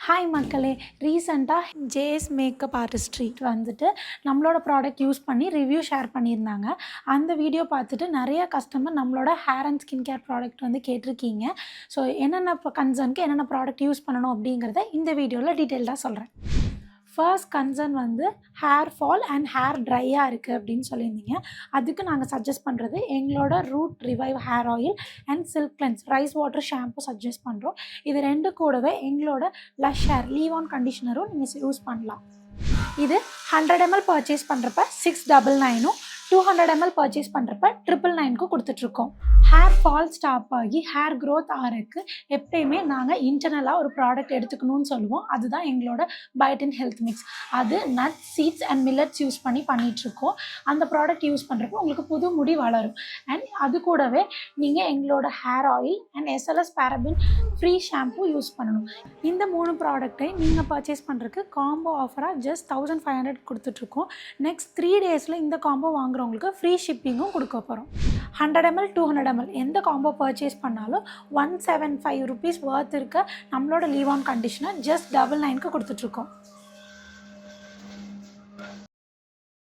Hi மக்களே, ரீசெண்டாக JS makeup artistry வந்துட்டு நம்மளோட ப்ராடக்ட் யூஸ் பண்ணி ரிவ்யூ ஷேர் பண்ணியிருந்தாங்க. அந்த வீடியோ பார்த்துட்டு நிறைய கஸ்டமர் நம்மளோட hair and skin care product வந்து கேட்டிருக்கீங்க. ஸோ என்னென்ன கன்சர்னுக்கு என்னென்ன ப்ராடக்ட் யூஸ் பண்ணணும் அப்படிங்கிறத இந்த வீடியோவில் டீட்டெயில்டாக சொல்கிறேன். ஃபர்ஸ்ட் கன்சர்ன் வந்து ஹேர் ஃபால் அண்ட் ஹேர் ட்ரையாக இருக்குது அப்படின்னு சொல்லியிருந்தீங்க. அதுக்கு நாங்கள் சஜஸ்ட் பண்ணுறது எங்களோட root revive hair oil and silk cleanse rice water shampoo suggest பண்ணுறோம். இது ரெண்டு கூடவே எங்களோட லஷ் ஹேர் லீவ் ஆன் கண்டிஷனரும் நீங்கள் யூஸ் பண்ணலாம். இது 100 ml பர்ச்சேஸ் பண்ணுறப்ப 699 200 ml பர்ச்சேஸ் பண்ணுறப்ப 999 கொடுத்துட்ருக்கோம். ஹேர் ஃபால் ஸ்டாப் ஆகி ஹேர் க்ரோத் ஆகிறதுக்கு எப்பயுமே நாங்கள் இன்டர்னலாக ஒரு ப்ராடக்ட் எடுத்துக்கணும்னு சொல்லுவோம். அதுதான் எங்களோட பயோட்டின் ஹெல்த் மிக்ஸ். அது nuts, seeds and millets use பண்ணிகிட்ருக்கோம். அந்த ப்ராடக்ட் யூஸ் பண்ணுறப்போ உங்களுக்கு புது முடி வளரும். அண்ட் அது கூடவே நீங்கள் எங்களோட hair oil and SLS paraben free shampoo use பண்ணணும். இந்த 3 ப்ராடக்ட்டை நீங்கள் பர்ச்சேஸ் பண்ணுறதுக்கு காம்போ ஆஃபராக ஜஸ்ட் 1500 கொடுத்துட்ருக்கோம். நெக்ஸ்ட் 3 டேஸில் இந்த காம்போ வாங்குறவங்களுக்கு ஃப்ரீ ஷிப்பிங்கும் கொடுக்க போகிறோம். 100 ml 200 ml எந்த காம்போ பர்ச்சேஸ் பண்ணாலும் 175 rupees வர்த் இருக்க நம்மளோட லீவ் ஆன் கண்டிஷனர் ஜஸ்ட் 99 கொடுத்துட்ருக்கோம்.